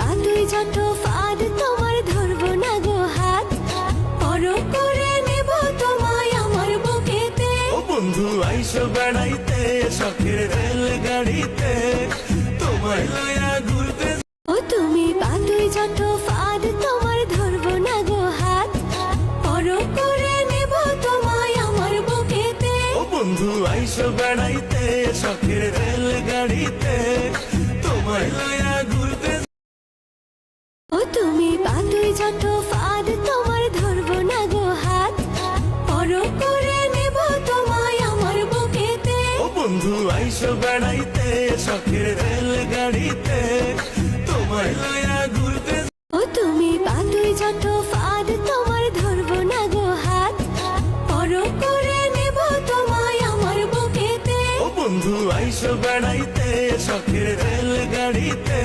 পাতুই যত ফাঁদ তোমার ধরবো না গো হাত, পর করে নেব তোমায় আমার বুকেতে। ও বন্ধু আইসো বেড়াইতে শখের রেল গাড়িতে, তোমায় লইয়া ঘুরতে। ও তুমি পাতুই যত ফাঁদ তোমার ধরবো না গো হাত, পর করে নেব তোমায় আমার বুকেতে। ও বন্ধু আইসো বেড়াইতে শখের রেল গাড়িতে, তোমায় লইয়া ঘুরতে। ও তুমি পাতুই যত ফাঁদ তোমার ধরবো না গো হাত, পর করে নেব তোমায় আমার বুকেতে। ও বন্ধু আইসো বেড়াইতে শখের রেল গাড়িতে, তোমায় লইয়া ঘুরতে। ও তুমি পাতুই যত ফাঁদ তোমার ধরবো না গো হাত, পর করে নেব তোমায় আমার বুকেতে। ও বন্ধু আইসো বেড়াইতে শখের রেল গাড়িতে,